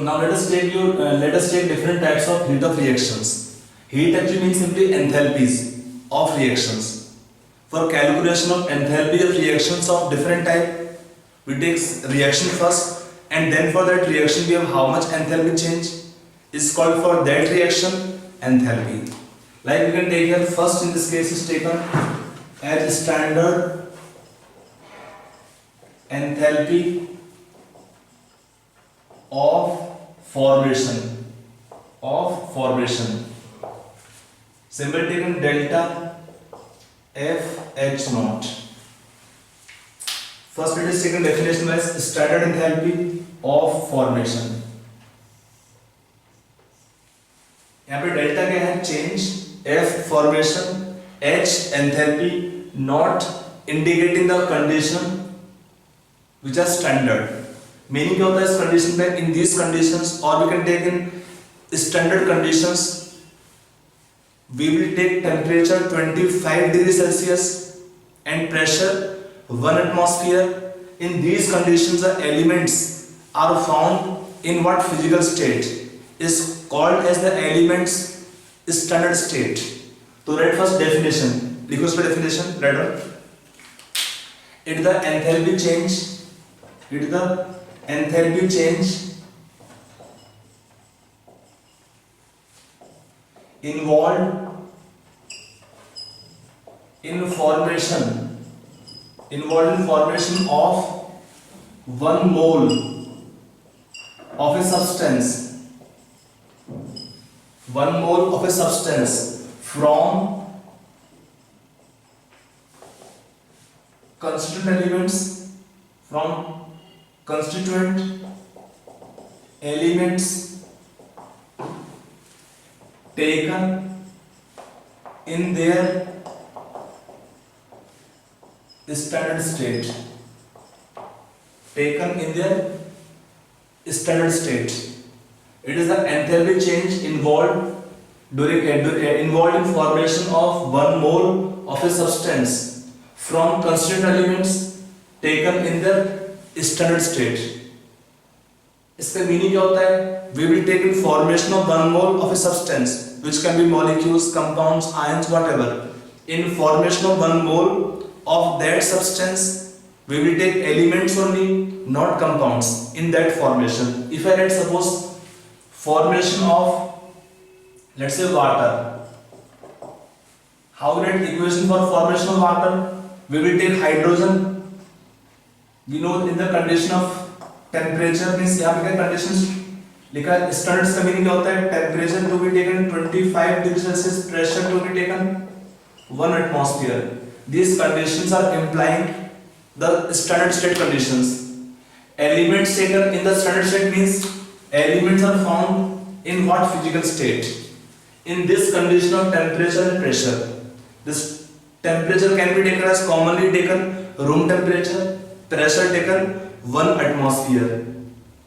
Now let us take different types of heat of reactions. Heat actually means simply enthalpies of reactions. For calculation of enthalpy of reactions of different type, we take reaction first, and then for that reaction we have how much enthalpy change is called for that reaction enthalpy. Like we can take here first, in this case is taken as standard enthalpy of formation symbol taken delta F H naught. First it is taken definition wise standard enthalpy of formation. यहाँ पे delta क्या है, change, F formation, H enthalpy, not indicating the condition which are standard. Meaning क्या होता है इस condition पे, इन these conditions, or we can take in standard conditions, we will take temperature 25 degrees Celsius and pressure 1 atmosphere. In these conditions the elements are found in what physical state is called as the elements standard state. तो write first definition, लिखो इसका definition, write down. It the enthalpy change involved in formation of 1 mole of a substance, from constituent elements taken in their standard state. It is the enthalpy change involved in formation of 1 mole of a substance from constituent elements taken in their standard state. इसका meaning क्या होता है, we will take in formation of 1 mole of a substance which can be molecules, compounds, ions, whatever. In formation of 1 mole of that substance we will take elements only, not compounds in that formation. If I write suppose formation of, let's say, water, how we write equation for formation of water? We will take hydrogen. We know in the condition of temperature means यहाँ पे क्या conditions लिखा है, standards का meaning क्या होता है, temperature to be taken 25 degrees Celsius, pressure to be taken 1 atmosphere. These conditions are implying the standard state conditions. Elements taken in the standard state means elements are found in what physical state? In this condition of temperature and pressure. This temperature can be taken as commonly taken room temperature, pressure taken 1 atmosphere.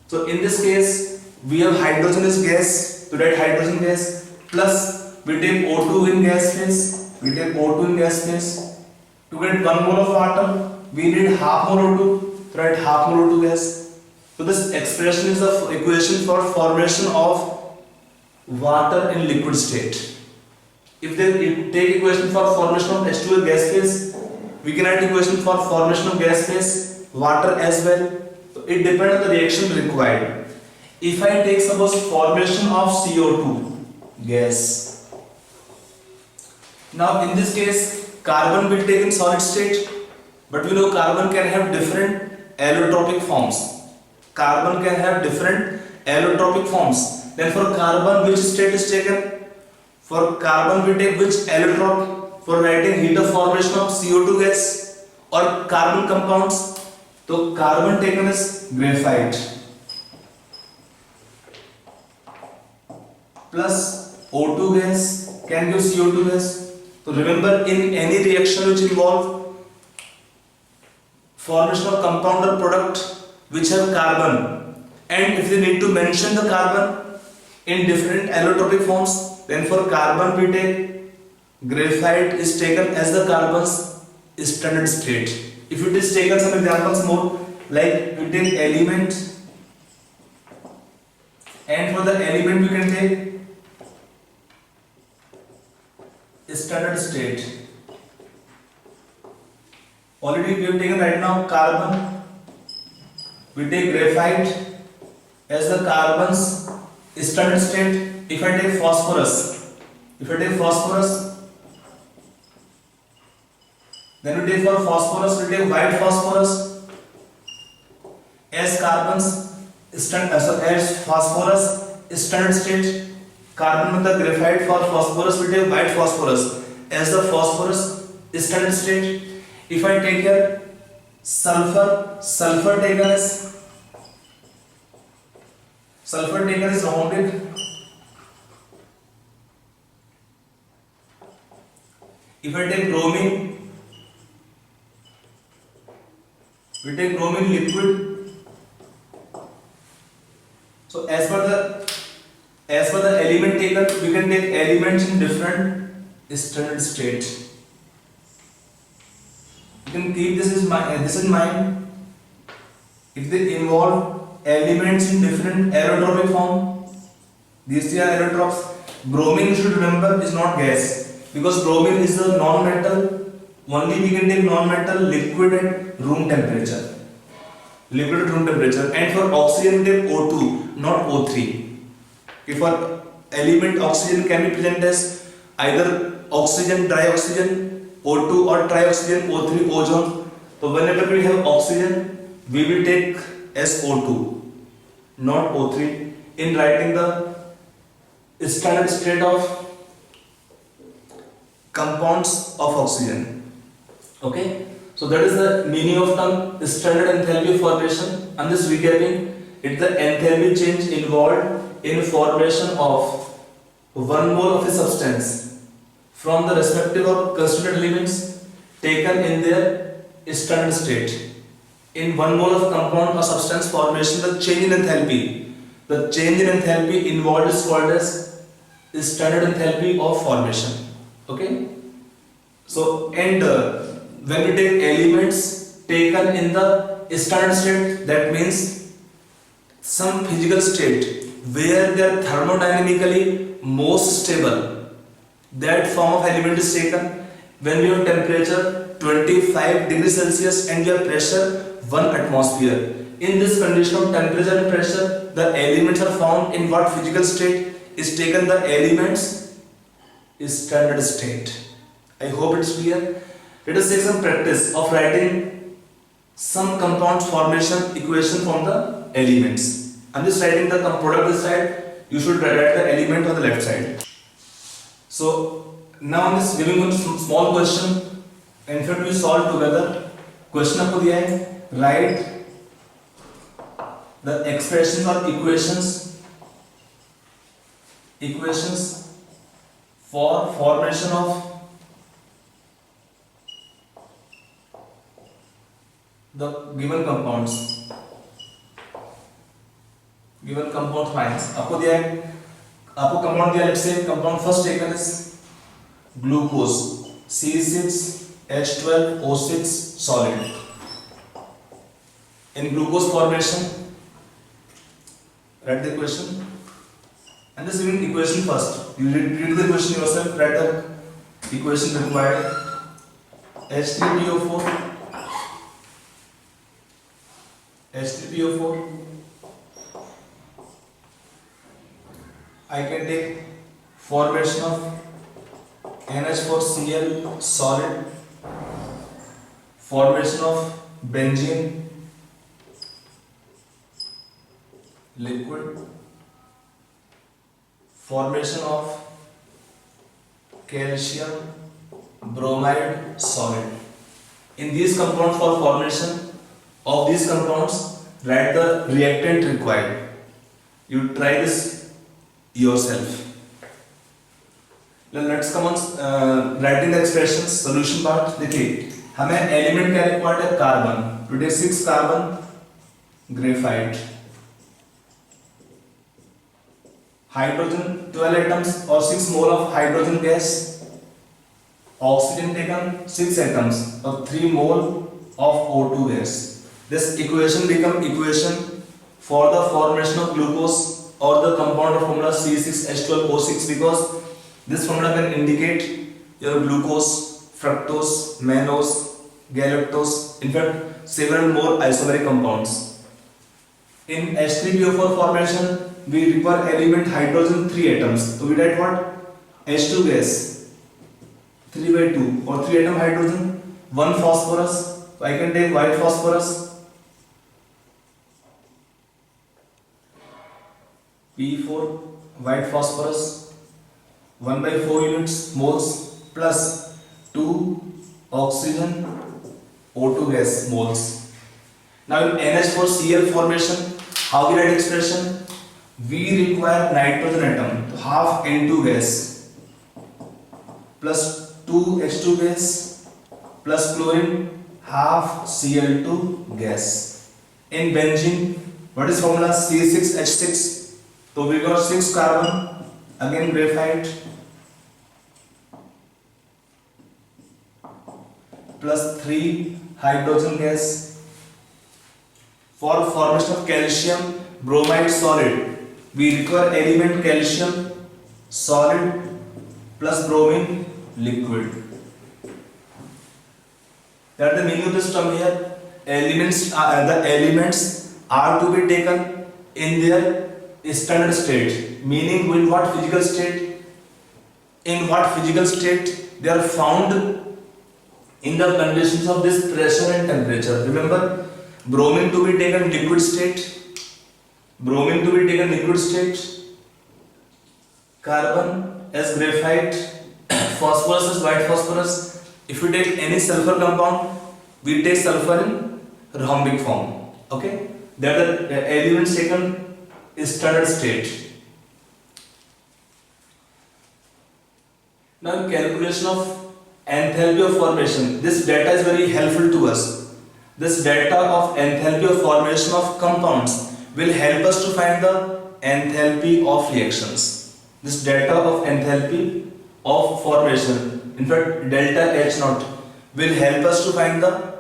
So in this case we have hydrogen is gas, to write hydrogen gas, plus we take O2 in gas phase, to get 1 mole of water we need half mole O2, to write half mole O2 gas. So this expression is the equation for formation of water in liquid state. If they take equation for formation of H2O gas phase, we can write equation for formation of gas phase water as well. So it depends on the reaction required. If I take suppose formation of CO2 gas, now in this case carbon will take in solid state, but we know carbon can have different allotropic forms. Then for carbon which state is taken? For carbon we take which allotrope for writing heat of formation of CO2 gas or carbon compounds? So carbon taken is graphite plus O2 gas can give CO2 gas. So remember, in any reaction which involve formation of compound or product which have carbon, and if they need to mention the carbon in different allotropic forms, then for carbon we take graphite is taken as the carbon's standard state. If it is taken some examples more, like we take element And for the element we can take standard state. Already we have taken right now carbon. We take graphite as the carbon's standard state. If I take phosphorus, then we take for phosphorus, we take white phosphorus as carbon's as phosphorus standard state. Carbon with the graphite for phosphorus, we take white phosphorus as the phosphorus standard state. If I take here sulfur taken is rounded. If I take bromine, we take bromine liquid. So as per the element taken, we can take elements in different standard state. You can keep this in mind. If they involve elements in different aerotropic form, these three are aerotrophs. Bromine, you should remember, is not gas, because bromine is a non-metal. Only we can take non-metal liquid at room temperature. And for oxygen, we take O2, not O3. If our element oxygen can be present as either oxygen, trioxygen, O2 or trioxygen, O3, ozone. So whenever we have oxygen, we will take as O2, not O3, in writing the standard state of compounds of oxygen. Okay, so that is the meaning of term standard enthalpy formation. I'm just recapping. It's the enthalpy change involved in formation of 1 mole of a substance from the respective or constituent elements taken in their standard state. In 1 mole of compound or substance formation, the change in enthalpy involved is called as standard enthalpy of formation. Okay, so and when we take elements taken in the standard state, that means some physical state where they are thermodynamically most stable, that form of element is taken. When we have temperature 25 degrees Celsius and we have pressure 1 atmosphere, in this condition of temperature and pressure, the elements are found in what physical state is taken the elements standard state. I hope it's clear. Let us take some practice of writing some compound formation equation from the elements. I'm just writing the product this side. You should write the element on the left side. So now I'm just giving you some small question. In fact, we solve together. Question आपको दिया है. Write the expressions or equations for formation of the given compounds. Given compound lines. आपको दिया है, आपको compound दिया, let's say compound first taken is glucose, C6H12O6 solid. In glucose formation, write the equation. And this is equation first. You read the equation yourself. Write the equation required. H3PO4. I can take formation of NH4Cl solid, formation of benzene liquid, formation of calcium bromide solid. In these compounds, for formation of these compounds, write the reactant required. You try this yourself. Then let's come on writing the expressions. Solution part. देखिए हमें element क्या required है? Carbon. To take 6 carbon graphite. Hydrogen 12 atoms or 6 mole of hydrogen gas. Oxygen taken 6 atoms or 3 mole of O2 gas. This equation become equation for the formation of glucose or the compound of formula C6H12O6 because this formula can indicate your glucose, fructose, mannose, galactose, in fact several more isomeric compounds. In H3PO4 formation we require element hydrogen 3 atoms. So we write what? H2 gas 3 by 2 or 3 atom hydrogen, 1 phosphorus. So I can take white phosphorus P4 white phosphorus 1 by 4 units moles plus 2 oxygen O2 gas moles. Now in NH4Cl formation, how we write expression? We require nitrogen atom, half N2 gas plus 2 H2 gas plus chlorine, half Cl2 gas. In benzene, what is formula? C6H6. So we got 6 carbon, again graphite plus 3 hydrogen gas. For formation of calcium bromide solid, we require element calcium solid plus bromine liquid. That the meaning of this term here. The elements are to be taken in their standard state. Meaning in what physical state? In what physical state they are found in the conditions of this pressure and temperature. Remember, bromine to be taken liquid state, bromine to be taken liquid state, carbon as graphite, phosphorus as white phosphorus. If we take any sulfur compound, we take sulfur in rhombic form. Okay, that the elements taken is standard state. Now in calculation of enthalpy of formation, this data is very helpful to us. This data of enthalpy of formation of compounds will help us to find the enthalpy of reactions. This data of enthalpy of formation, in fact delta H naught, will help us to find the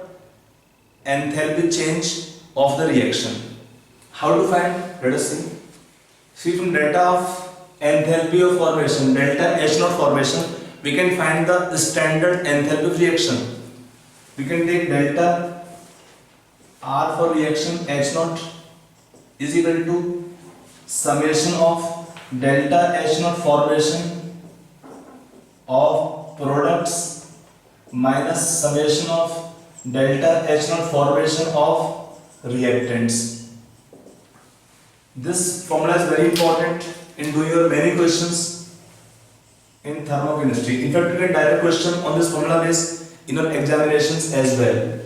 enthalpy change of the reaction. How to find? Let us see. See, from data of enthalpy of formation, delta H naught formation, we can find the standard enthalpy of reaction. We can take delta R for reaction H naught is equal to summation of delta H naught formation of products minus summation of delta H naught formation of reactants. This formula is very important in doing your many questions in thermochemistry. In fact, you get direct question on this formula base in your examinations as well.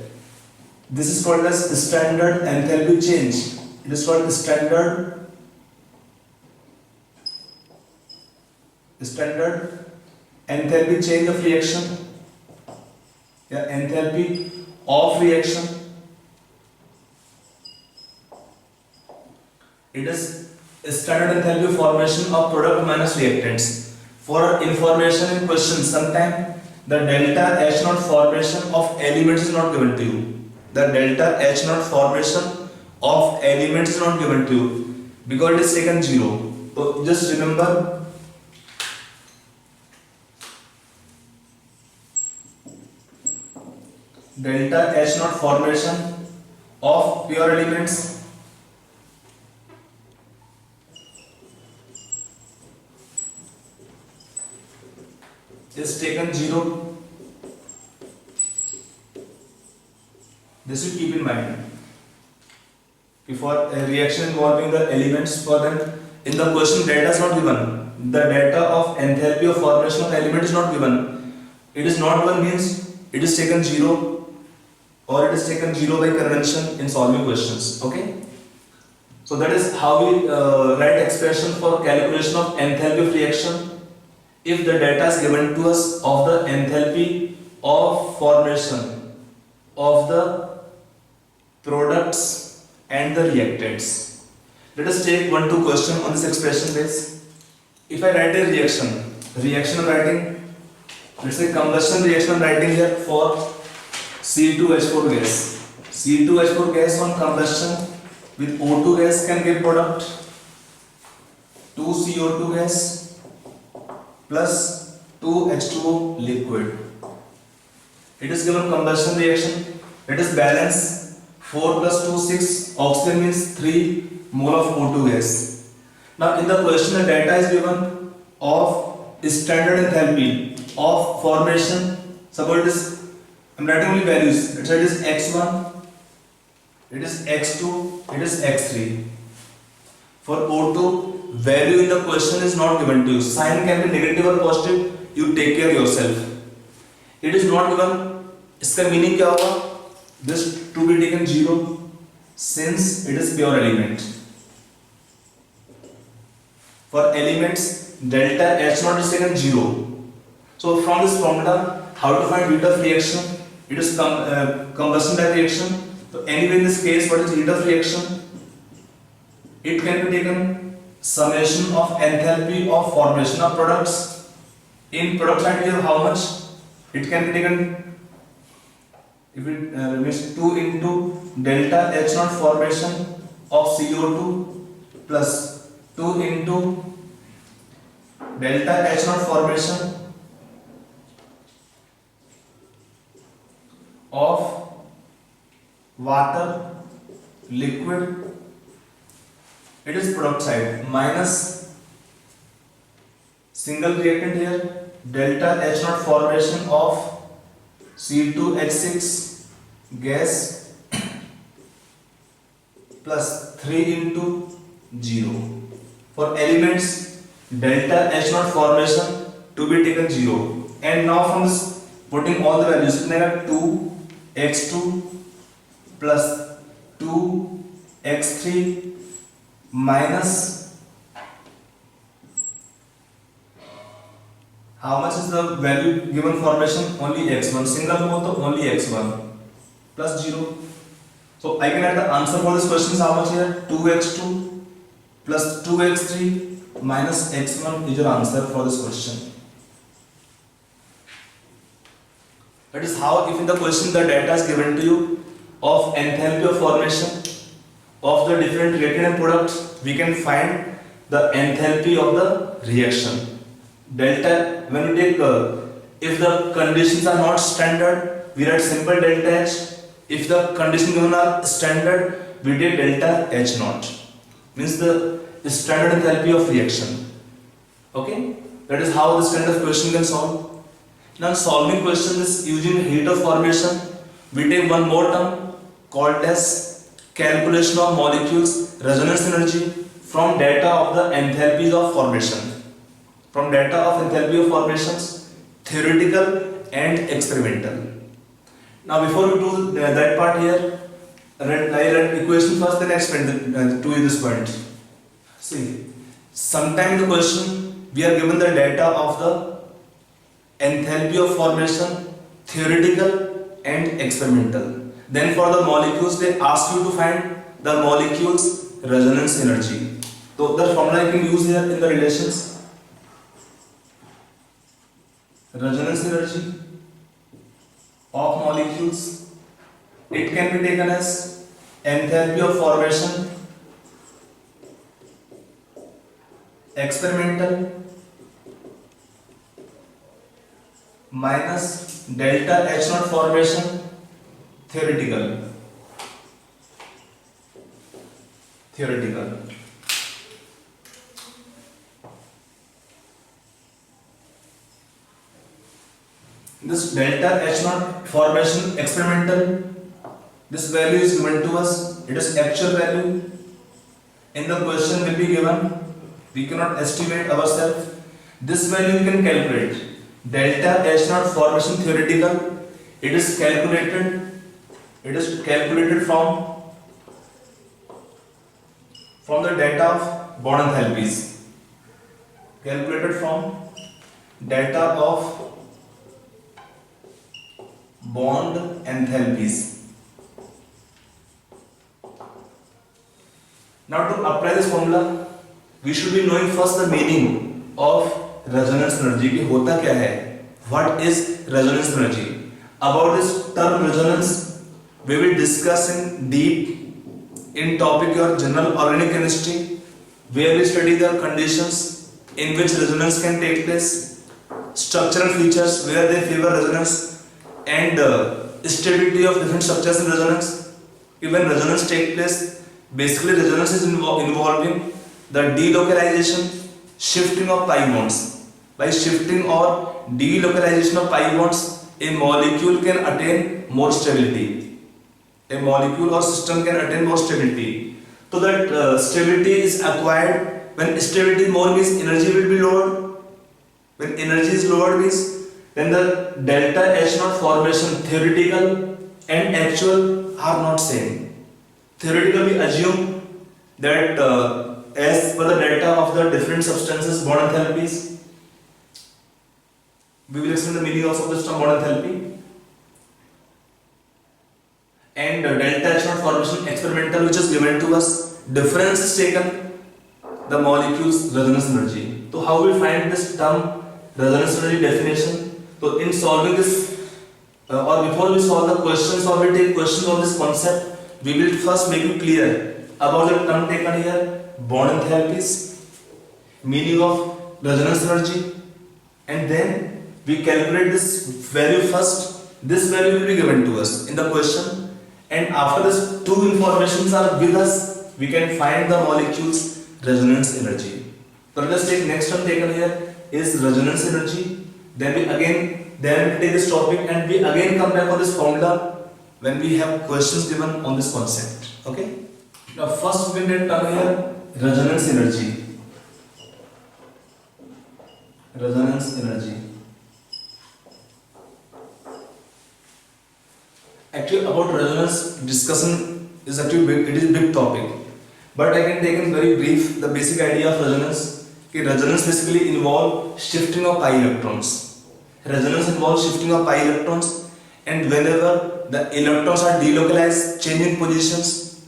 This is called as standard enthalpy change. It is called standard enthalpy change of reaction. Yeah, enthalpy of reaction. It is standard enthalpy formation of product minus reactants. For information in question, sometimes the delta H naught formation of elements is not given to you. The delta H naught formation of elements is not given to you because it is taken 0. So just remember delta H naught formation of pure elements is taken 0. This you keep in mind. Before a reaction involving the elements, for them in the question data is not given. The data of enthalpy of formation of element is not given. It is not given means it is taken 0 or it is taken 0 by convention in solving questions. Okay. So that is how we write expression for calculation of enthalpy of reaction. If the data is given to us of the enthalpy of formation of the products and the reactants. Let us take 1-2 question on this expression base. If I write a reaction I'm writing, let's say combustion reaction I'm writing here for C2H4 gas. C2H4 gas on combustion with O2 gas can give product 2 CO2 gas plus 2 H2O liquid. It is given combustion reaction. It is balance 4 plus 2 6. Oxygen means 3 mole of O2 gas. Now in the question the data is given of standard enthalpy of formation. Suppose it is, I am writing only values. Let's say it is x1, it is x2, it is x3. For O2 value in the question is not given to you. Sign can be negative or positive. You take care yourself. It is not given. इसका meaning क्या होगा? This to be taken 0 since it is pure element. For elements delta H naught is taken 0. So from this formula, how to find heat of reaction? It is combustion type reaction. So anyway in this case, what is heat of reaction? It can be taken summation of enthalpy of formation of products. In product side we have how much? It can be taken, if it means 2 into delta H naught formation of CO2 plus 2 into delta H naught formation of water liquid. It is product side minus single reactant here delta H naught formation of C2H6 gas plus 3 into 0. For elements delta H naught formation to be taken 0. And now from this putting all the values, 2x2 plus 2x3 minus how much is the value given formation? Only x1. Single हो तो only x1 plus 0. So I can add the answer for this question is how much here? 2x2 plus 2x3 minus x1 is your answer for this question. That is how, if in the question the data is given to you of enthalpy of formation of the different reactant and products, we can find the enthalpy of the reaction. Delta, when we take if the conditions are not standard, we write simple delta H. If the conditions are standard, we take delta H naught. Means the standard enthalpy of reaction. Okay, that is how this kind of question can solve. Now solving question is using heat of formation. We take one more term called as calculation of molecules resonance energy from data of the enthalpies of formation. From data of enthalpy of formations, theoretical and experimental. Now before we do that part here, I write equation first, then explain to you this point. See, sometime in the question we are given the data of the enthalpy of formation, theoretical and experimental. Then for the molecules they ask you to find the molecules resonance energy. So the formula you can use here in the relations. Resonance energy of molecules, it can be taken as enthalpy of formation experimental minus delta H naught formation theoretical. This delta H naught formation experimental, this value is given to us, it is actual value. In the question will be given, we cannot estimate ourselves. This value you can calculate. Delta H naught formation theoretical, it is calculated from the data of bond enthalpies. Calculated from data of bond enthalpies. Now to apply this formula, we should be knowing first the meaning of resonance energy. कि होता क्या है? What is resonance energy? About this term resonance, we will discuss in deep in topic your general organic chemistry. where we study the conditions in which resonance can take place, structural features where they favor resonance, and stability of different structures in resonance. When resonance take place, basically resonance is involving the delocalization, shifting of pi bonds. By shifting or delocalization of pi bonds, a molecule can attain more stability. A molecule or system can attain more stability. So that stability is acquired. When stability more means energy will be lowered. When energy is lowered means then the delta H naught formation, theoretical and actual, are not same. Theoretically we assume that as per the delta of the different substances bond enthalpies, we will explain the meaning also of this term bond enthalpy. And delta H naught formation experimental, which is given to us, difference is taken, the molecule's resonance energy. So how we find this term resonance energy definition? So in solving this or before we solve the questions or we take questions on this concept, we will first make it clear about the term taken here, bond enthalpies, meaning of resonance energy, and then we calculate this value first. This value will be given to us in the question, and after this two informations are with us, we can find the molecule's resonance energy. So let us take next term taken here is resonance energy. Then we take this topic and we again come back on this formula when we have questions given on this concept. Okay. Now first we will term here resonance energy. Resonance energy. Actually about resonance discussion is actually big, it is a big topic. But I can take in very brief the basic idea of resonance. Okay, resonance basically involves shifting of pi electrons. Resonance involves shifting of pi electrons, and whenever the electrons are delocalized, changing positions,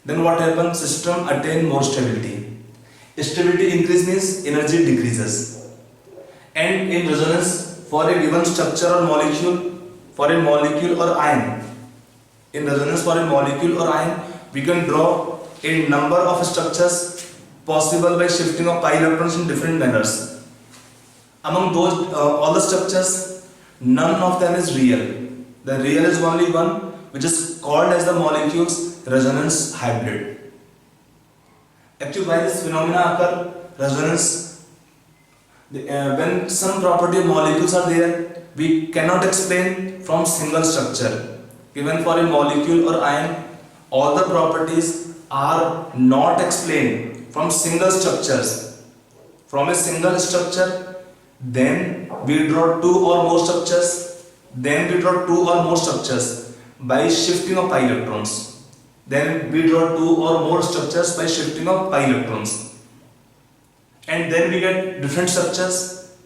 then what happens? System attain more stability. Stability increase means energy decreases. And in resonance, for a given structure or molecule, for a molecule or ion, in resonance for a molecule or ion, we can draw a number of structures possible by shifting of pi electrons in different manners. Among those all the structures, none of them is real. The real is only one, which is called as the molecule's resonance hybrid. Actually, why this phenomena occur? Resonance, when some property of molecules are there, we cannot explain from single structure. Given for a molecule or ion, all the properties are not explained from single structures. From a single structure, then we draw two or more structures, then we draw two or more structures by shifting of pi electrons. Then we draw two or more structures by shifting of pi electrons. And then we get different structures,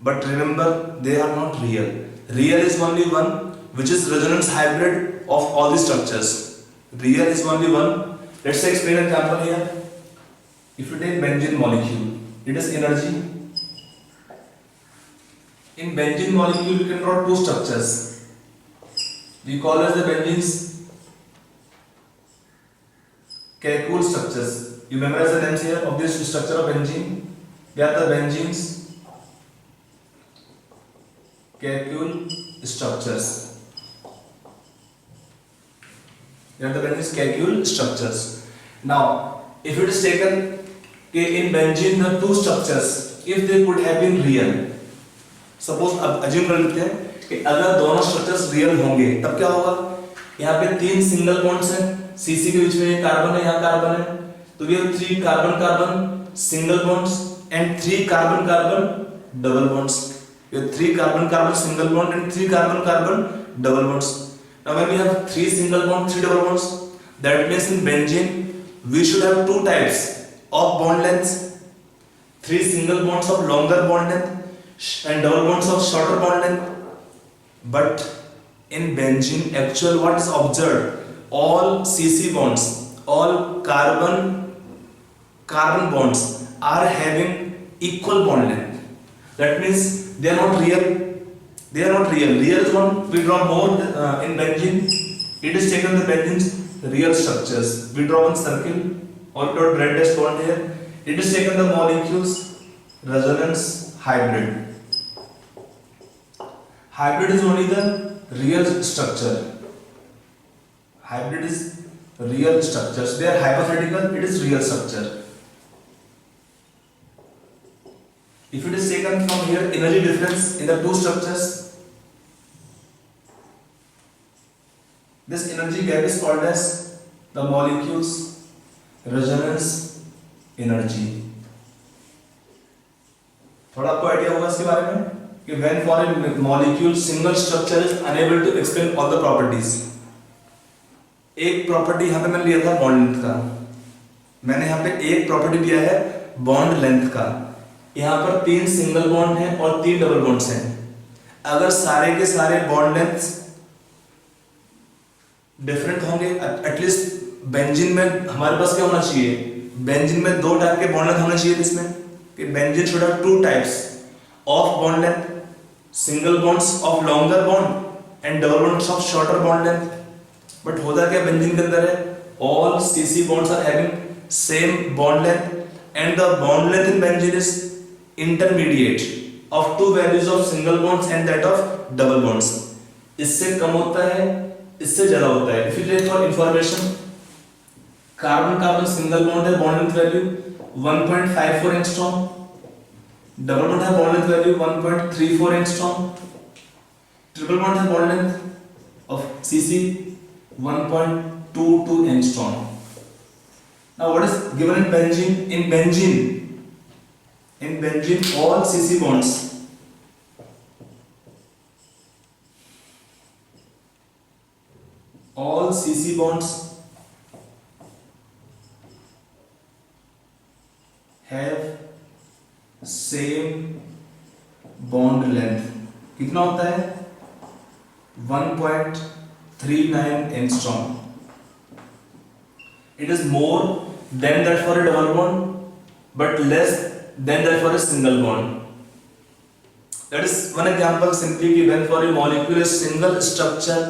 but remember they are not real. Real is only one, which is resonance hybrid of all the structures. Real is only one. Let's explain an example here. If you take benzene molecule, it is energy. In benzene molecule, you can draw two structures. We call as the benzenes Kekule structures. You memorize the names here of this structure of benzene. They are the benzenes Kekule structures. They are the benzenes Kekule structures. Now, if it is taken in benzene the two structures, if they could have been real, suppose अब assume कर लेते हैं कि अगर दोनों structures real होंगे तब क्या होगा? यहाँ पे तीन सिंगल बॉन्ड्स हैं, सीसी के बीच में एक कार्बन है, यहाँ कार्बन है, तो ये three carbon carbon single bonds and three carbon carbon double bonds. ये three carbon carbon single bond and three carbon carbon double bonds. Now when we have three single bonds, three double bonds, that means in benzene we should have two types of bond lengths, three single bonds of longer bond length and double bonds of shorter bond length. But in benzene, actual what is observed, all CC bonds, all carbon bonds are having equal bond length. That means they are not real. They are not real. Real is one, we draw more in benzene. It is taken the benzene's real structures. We draw one circle or we draw red dash bond here, It is taken the molecules resonance hybrid. Hybrid is only the real structure. Hybrid is real structures. They are hypothetical. It is real structure. If it is taken from here, energy difference in the two structures, this energy gap is called as the molecules resonance energy. थोड़ा आपको idea होगा इसके बारे में कि when for a molecule single structure is unable to explain all the properties. एक property यहाँ पे मैंने लिया था बॉन्ड लेंथ का, मैंने यहाँ पे एक प्रॉपर्टी लिया है बॉन्ड लेंथ का। यहाँ पर 3 सिंगल बॉन्ड हैं और 3 डबल बॉन्ड्स हैं। अगर सारे के सारे बॉन्ड लेंथ डिफरेंट होंगे, एटलीस्ट बेंजीन में हमारे पास क्या होना चाहिए, बेंजीन में 2 टाइप के बॉन्ड लेंथ होने चाहिए इसमें, कि benzene should have 2 types of bond length, single bonds of longer bond and double bonds of shorter bond length. But होता क्या बेंजीन के अंदर है, all CC bonds are having same bond length and the bond length in benzene is intermediate of 2 values of single bonds and that of double bonds. इससे कम होता है, इससे ज्यादा होता है। If you take for information, carbon carbon single bond है, bond length value 1.54 angstrom, double bond है bond length value 1.34 angstrom, triple bond है bond length of Cc 1.22 angstrom. Now what is given in benzene? In benzene all Cc bonds have same bond length. कितना होता है 1.39 angstrom. It is more than that for a double bond, but less than that for a single bond. That is one example simply given for a molecule. A single structure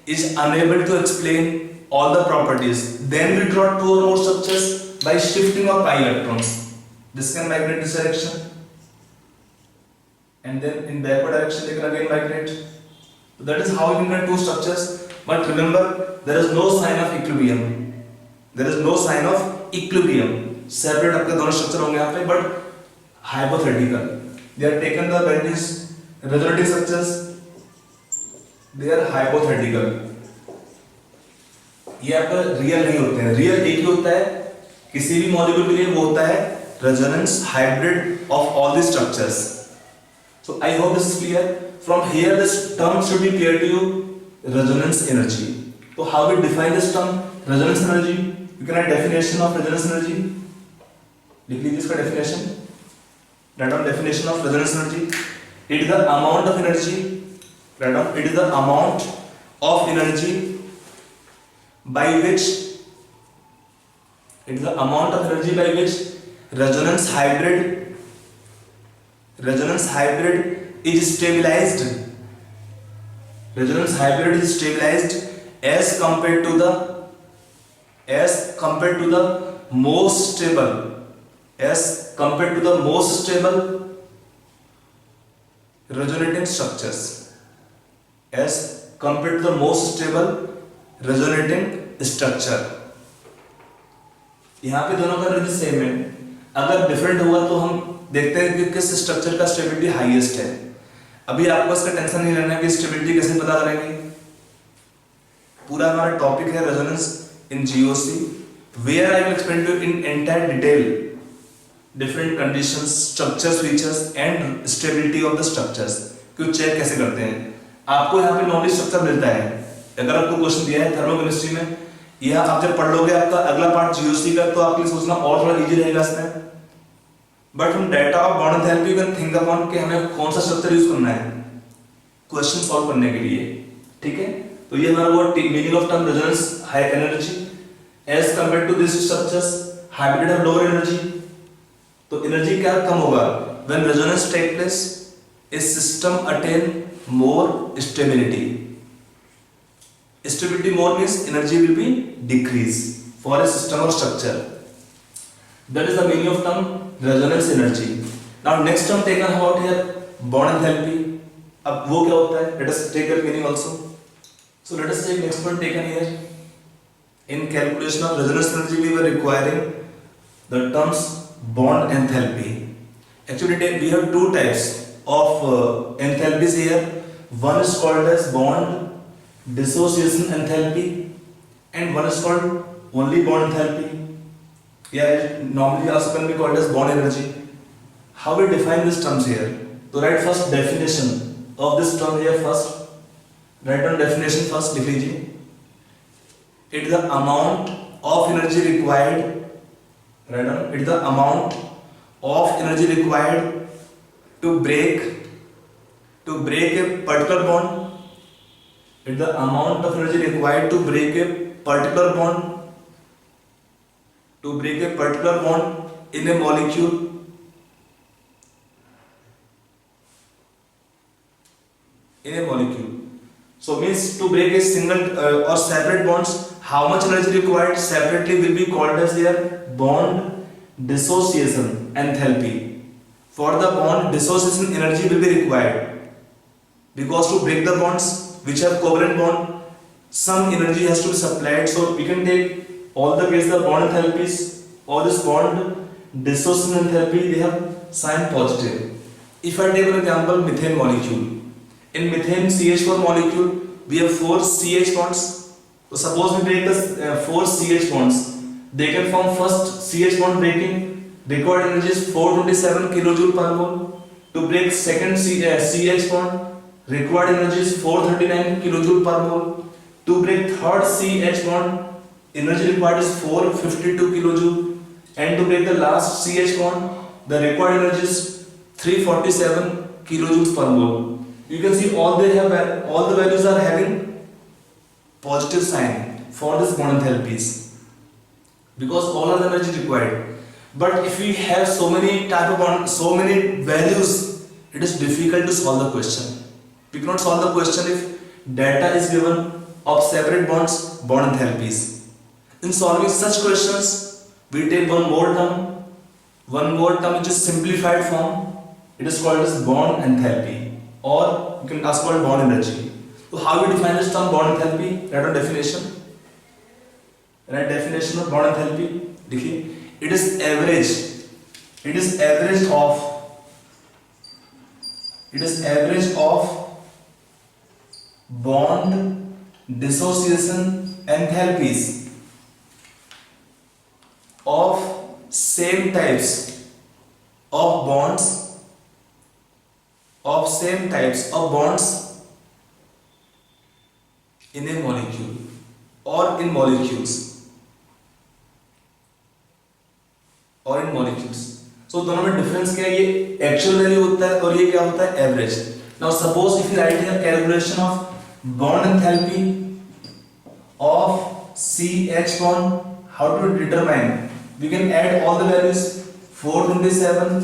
is unable to explain all the properties. Then we draw 2 or more structures by shifting of pi electrons. This can migrate this direction, and then in backward direction they can again migrate. So that is how you can get 2 structures. But remember, there is no sign of equilibrium. There is no sign of equilibrium. Separate आपके दोनों structure होंगे यहाँ पे, but hypothetical. They are taken the benzynes resonating structures. They are hypothetical. ये आपका real नहीं होते हैं. Real एक ही होता है किसी भी molecule के लिए, वो होता है resonance hybrid of all the structures. So I hope this is clear. From here, this term should be clear to you. Resonance energy. So how we define this term resonance energy? You can write definition of resonance energy. लिख लीजिए इसका definition. Write down definition of resonance energy. It is the amount of energy. Write down. It is the amount of energy by which. It is the amount of energy by which resonance hybrid is stabilized. Resonance hybrid is stabilized as compared to the most stable resonating structures. As compared to the most stable resonating structure. यहाँ पे दोनों का energy same है. अगर different हुआ तो हम देखते हैं कि किस स्ट्रक्चर का स्टेबिलिटी हाईएस्ट है. अभी आपको इसका टेंशन नहीं लेना है कि स्टेबिलिटी कैसे पता करेंगे. पूरा हमारा टॉपिक है resonance in GOC, where I will explain to in entire detail different conditions, structures, features and stability of the structures को चेक कैसे करते हैं. आपको यहाँ पे नॉलेज स्ट्रक्चर मिलता है. अगर आपको क्वेश्चन दिया है थर्मोकेमिस्ट्री में, यह आप जब पढ़ लोगे आपका अगला पार्ट जीओसी का, तो आपके लिए सोचना और थोड़ा इजी रहेगा इसमें. But from data of bond therapy you can think upon कि हमें कौन सा स्ट्रक्चर यूज करना है क्वेश्चन सॉल्व करने के लिए. ठीक है, तो ये हमारा वो meaning of term resonance high energy as compared to this structures hybrid have lower energy. तो एनर्जी क्या कम होगा when resonance take place, a system attain more stability. Stability more means energy will be decrease for a system or structure. That is the meaning of term resonance energy. Now next term taken about here, bond enthalpy. अब वो क्या होता है? Let us take that meaning also. So let us take next one taken here. In calculation of resonance energy, we were requiring the terms bond enthalpy. Actually, we have two types of enthalpies here. One is called as bond dissociation enthalpy, and one is called only bond enthalpy. Yeah, normally also can be called as bond energy. How we define these terms here? To write first definition of this term here first. Write down definition first. लिख लीजिए. It is the amount of energy required. Write down. It is the amount of energy required to break a particular bond. It is the amount of energy required to break a particular bond. To break a particular bond in a molecule. In a molecule. So means to break a single or separate bonds, how much energy required separately will be called as their bond dissociation enthalpy. For the bond dissociation energy will be required, because to break the bonds which have covalent bond, some energy has to be supplied. So we can take all the cases the bond enthalpies or this bond dissociation enthalpy, they have sign positive. If I take an example, methane molecule. In methane CH4 molecule, we have 4 CH bonds. So suppose we break the 4 CH bonds, they can form first CH bond breaking. Required energy is 427 kilojoule per mole. To break second CH bond, required energy is 439 kilojoule per mole. To break third CH bond, energy required is 452 kilojoule. And to break the last CH bond, the required energy is 347 kilojoules per mole. You can see all the values are having positive sign for this bond enthalpies, because all are the energy required. But if we have so many type of bond, so many values, it is difficult to solve the question. We cannot solve the question if data is given of separate bonds, bond enthalpies. In solving such questions, we take one more term which is simplified form. It is called as bond enthalpy, or you can ask called bond energy. So how we define this term bond enthalpy? Write down definition. Write definition of bond enthalpy. देखिए, it is average of bond dissociation enthalpies of same types of bonds in a molecule or in molecules. So दोनों में difference क्या है? ये actual value होता है और ये क्या होता है? Average. Now suppose if you right here calculation of bond enthalpy of CH bond, how to determine? We can add all the values 427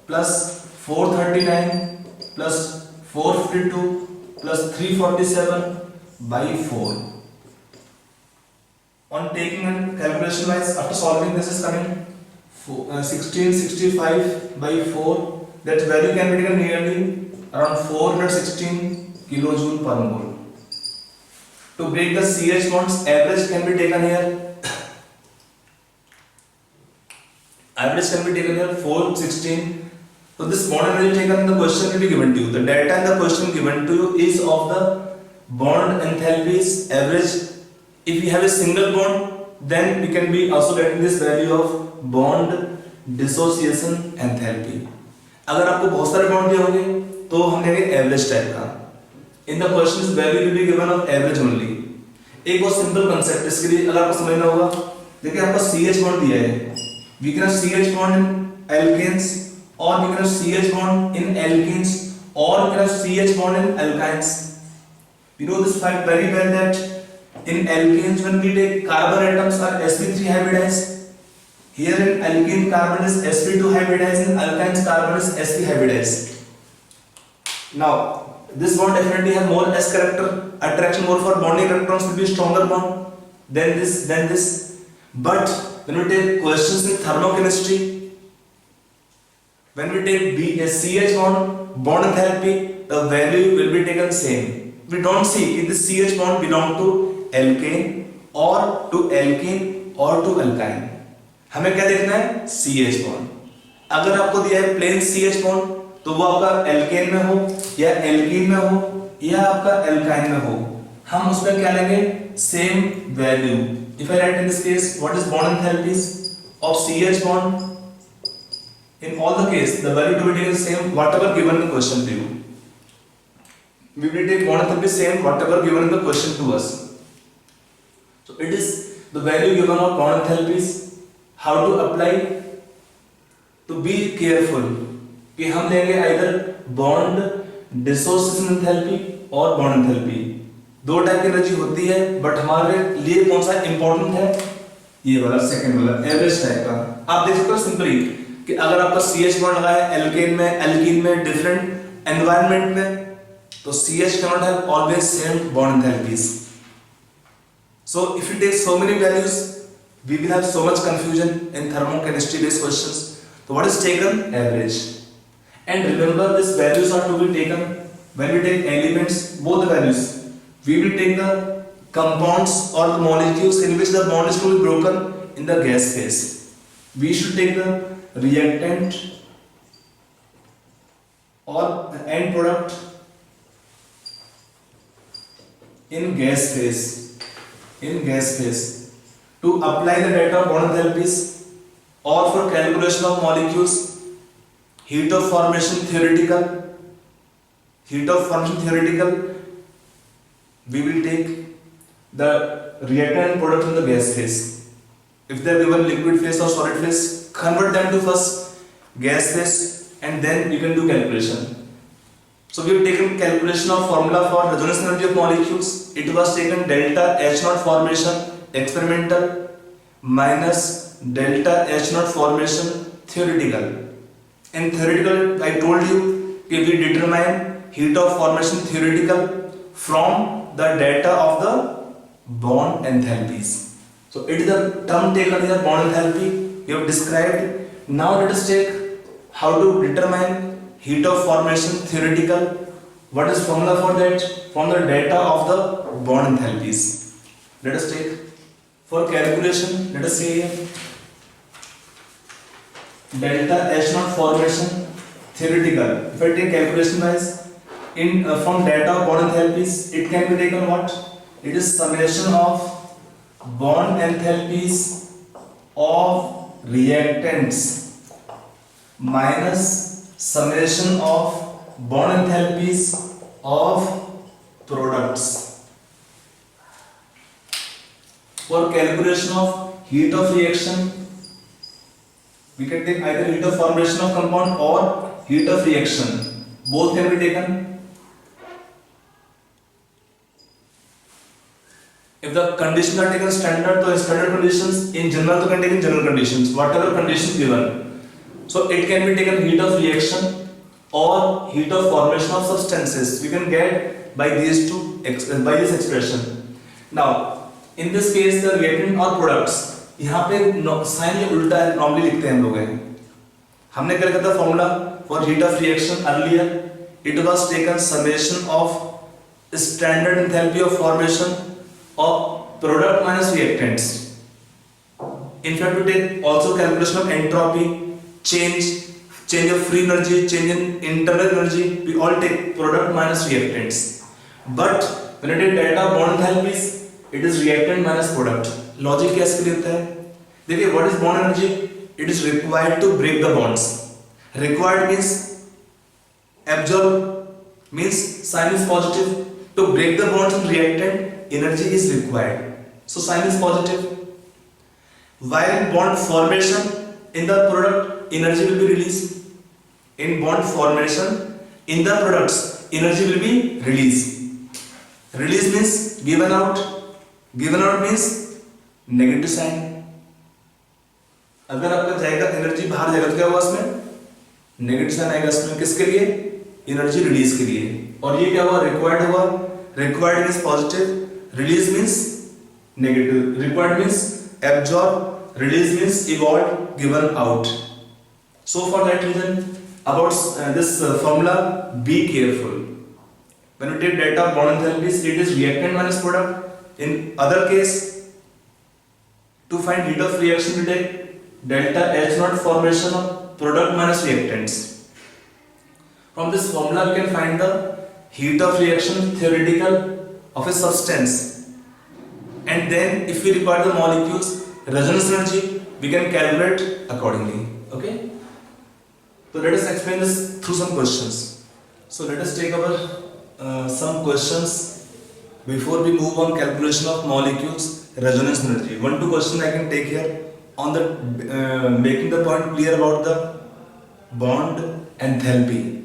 plus 439 plus 452 plus 347 by 4. On taking a calculation wise, after solving this is coming 1665 by 4. That value can be taken nearly around 416 kilojoule per mole. To break the CH bonds, average can be taken here. Average can be taken here 416. So this bond energy taken in the question will be given to you. The data in the question given to you is of the bond enthalpies average. If we have a single bond, then we can be also getting this value of bond dissociation enthalpy. अगर आपको बहुत सारे bond दिए होंगे तो हम लेंगे average type का. In the question value will be given of average only. एक बहुत सिंपल कांसेप्ट, इसके लिए अगर आपको समझना होगा, देखिए आपको CH बॉन्ड दिया है. We can have CH bond in alkanes, or we can have CH bond in alkenes, or we can have CH bond in alkynes. We know this fact very well that in alkenes, when we take carbon atoms are sp3 hybridized. Here in alkene carbon is sp2 hybridized, in alkynes carbon is sp hybridized. Now this bond definitely has more s character, attraction more for bonding electrons will be stronger bond than this. But when we take questions in thermochemistry, when we take CH bond enthalpy, the value will be taken same. We don't see if the CH bond belong to alkane or to alkene or to alkyne. हमें क्या देखना है? CH bond. अगर आपको दिया है plane CH bond तो वो आपका एल्केन में हो या एल्कीन में हो या आपका एल्काइन में हो, हम उसमें क्या लेंगे? Same value. If I write in this case, what is bond enthalpies of CH bond? In all the case, the value to be taken is same whatever given in the question to you. We will take bond enthalpy same whatever given in the question to us. So it is the value given of bond enthalpies. How to apply? To be careful कि हम लेंगे either bond dissociation enthalpy और bond enthalpy. दो type की energy होती है, but हमारे लिए कौन सा इंपॉर्टेंट है? ये वाला, सेकंड वाला, एवरेज टाइप का. आप देख सकते हो सिंपली कि अगर आपका CH बॉन्ड लगा है एल्केन में, एल्कीन में, डिफरेंट एनवायरनमेंट में, तो CH cannot have always same bond enthalpies. So if you take so many values, we will have so much confusion in thermochemistry based questions. So what is taken? Average. And remember, these values are to be taken when we take elements, both the values. We will take the compounds or the molecules in which the bond is to be broken in the gas phase. We should take the reactant or the end product in gas phase. In gas phase, to apply the data of bond enthalpies or for calculation of molecules, heat of formation theoretical, we will take the reactant product in the gas phase. If they are given liquid phase or solid phase, convert them to first gas phase and then you can do calculation. So we have taken calculation of formula for resonance energy of molecules. It was taken delta H naught formation experimental minus delta H naught formation theoretical. In theoretical, I told you that we determine heat of formation theoretical from the data of the bond enthalpies. So it is the term taken here, bond enthalpy. We have described. Now let us take how to determine heat of formation theoretical. What is formula for that? From the data of the bond enthalpies. Let us take for calculation. Let us say here delta H naught formation theoretical. If I take calculation wise, in from data of bond enthalpies, it can be taken what? It is summation of bond enthalpies of reactants minus summation of bond enthalpies of products. For calculation of heat of reaction, we can take either heat of formation of compound or heat of reaction. Both can be taken. If the conditions are taken standard, तो standard conditions, in general तो can take in general conditions, whatever conditions given. So it can be taken heat of reaction or heat of formation of substances. We can get by these two, by this expression. Now, in this case, the reactant or products, यहाँ पे sign ये उल्टा है, normally लिखते हैं हम लोग हैं. हमने क्या लिखा था formula for heat of reaction earlier? It was taken summation of standard enthalpy of formation of product minus reactants. In fact, we take also calculation of entropy, change of free energy, change in internal energy. We all take product minus reactants. But when it is data bond enthalpies, it is reactant minus product. Logic कैसे लिखता है? देखिए, what is bond energy? It is required to break the bonds. Required means absorb, means sign is positive. To break the bonds in reactant, energy is required. So sign is positive. While bond formation in the product, energy will be released. In bond formation in the products, energy will be released. Release means given out. Given out means negative sign. अगर आपका जाएगा energy बाहर जाएगा तो क्या हुआ इसमें? Negative sign आएगा इसमें. किसके लिए? एनर्जी रिलीज के लिए. और ये क्या हुआ? रिक्वायर्ड हुआ. Required means positive, release means negative. Required means absorb, release means evolved, given out. So for that reason, about this formula, be careful. When you take delta of bond enthalpies, it is reactant minus product. In other case, to find heat of reaction, we take delta H naught formation of product minus reactants. From this formula, we can find the heat of reaction theoretical of a substance. And then, if we require the molecules resonance energy, we can calculate accordingly. Okay? So let us explain this through some questions. So let us take our some questions before we move on calculation of molecules resonance energy. 1-2 questions I can take here on the making the point clear about the bond enthalpy.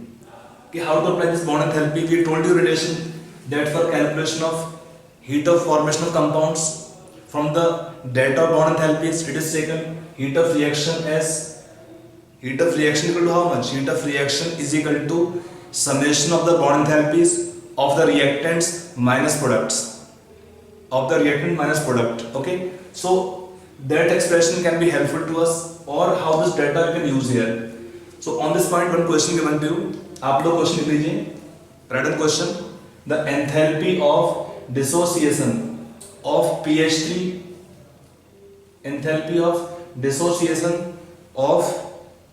Okay, how to apply this bond enthalpy? We told you relation that for calculation of heat of formation of compounds, from the delta of bond enthalpies, it is taken heat of reaction as heat of reaction equal to how much? Heat of reaction is equal to summation of the bond enthalpies of the reactants minus products. Of the reactant minus product. Okay, so that expression can be helpful to us, or how this delta you can use here. So on this point, one question given to you. आप लोग question लिख लीजिए. Written question: the enthalpy of dissociation of PH3, enthalpy of dissociation of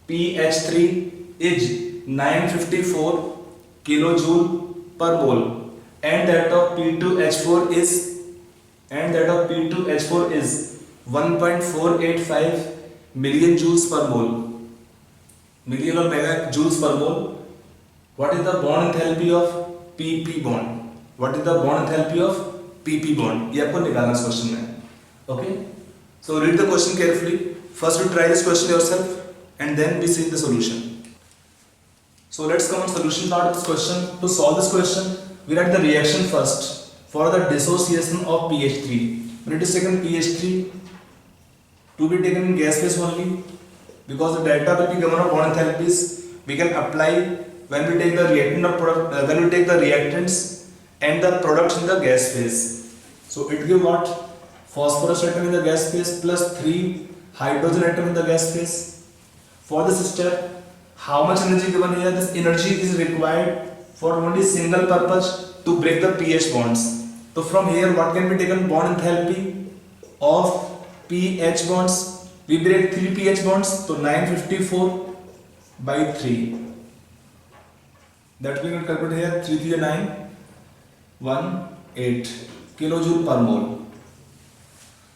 PH3 is 954 kilojoule per mole, and that of P2H4 is 1.485 million joules per mole. Million or mega joules per mole. What is the bond enthalpy of PP bond? What is the bond enthalpy of PP bond? ये आपको निकालना इस question में. Okay? So read the question carefully. First you try this question yourself, and then we see the solution. So let's come on solution part of this question. To solve this question, we write the reaction first for the dissociation of PH3. When it is taken PH3 to be taken in gas phase only, because the delta will be given of bond enthalpies, we can apply when we take the reactant of product, when we take the reactants and the products in the gas phase. So it gives what? Phosphorus atom in the gas phase plus 3 hydrogen atom in the gas phase. For this step, how much energy given here? This energy is required for only single purpose, to break the pH bonds. So from here, what can be taken? Bond enthalpy of pH bonds. We break 3 pH bonds, so 954 by 3. That we can calculate here. 3 3 9, 18 kilojoule per mole.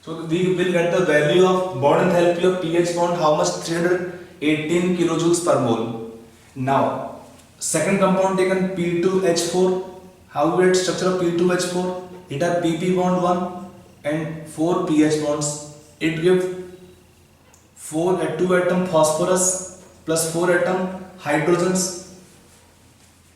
So we will get the value of bond enthalpy of pH bond. How much? 318 kilojoules per mole. Now, second compound taken P2H4. How we get structure of P2H4? It has PP bond 1 and 4 pH bonds. It gives 2 atom phosphorus plus 4 atom hydrogens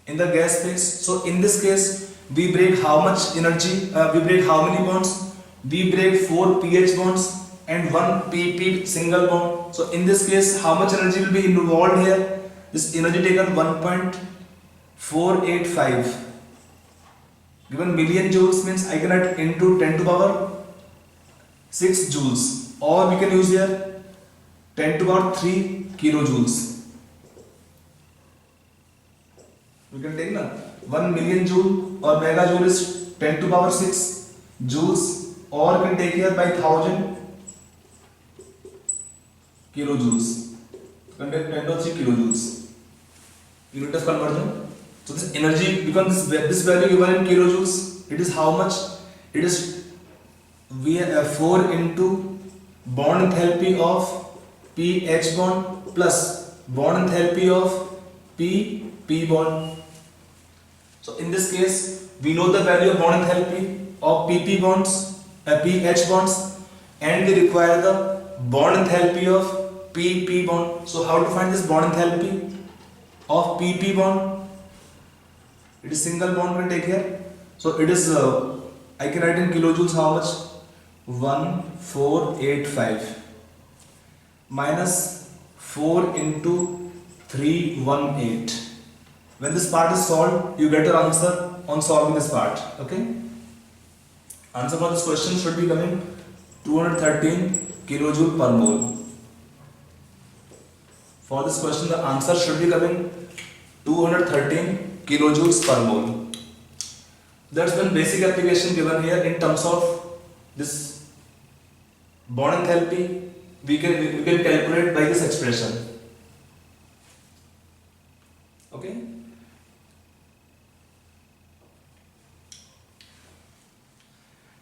in the gas phase. So in this case, we break how much energy? We break how many bonds? We break 4 pH bonds and 1 PP single bond. So in this case, how much energy will be involved here? This energy taken 1.485. Given million joules means I can add into 10 to power 6 joules, or we can use here 10 to power 3 kilojoules. We can take 1 million joule or megajoule is 10 to power 6 joules, or we can take here by 1000 kilojoules. You can take 10 to 3 kilojoules. Unit of conversion. So this energy becomes this value given in kilojoules. It is how much? It is 4 into bond enthalpy of pH bond plus bond enthalpy of PP bond. So in this case, we know the value of bond enthalpy of PP bonds, pH bonds, and we require the bond enthalpy of PP bond. So how to find this bond enthalpy of PP bond? It is single bond, we take here. So it is I can write in kilojoules how much? 1485 minus 4 into 318. When this part is solved, you get your answer on solving this part. Okay? Answer for this question should be coming 213 kilojoule per mole. For this question, the answer should be coming 213 kilojoules per mole. That's one basic application given here in terms of this bond enthalpy. We can calculate by this expression. Okay.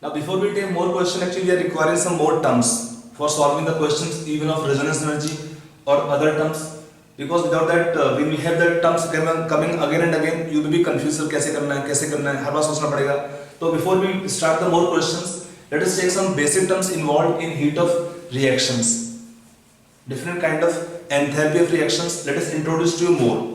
Now, before we take more questions, actually we are requiring some more terms for solving the questions even of resonance energy or other terms, because without that when we have that terms coming again and again, you will be confused sir कैसे करना है हर बार सोचना पड़ेगा. तो before we start the more questions, let us take some basic terms involved in heat of reactions, different kind of enthalpy of reactions. Let us introduce to you more.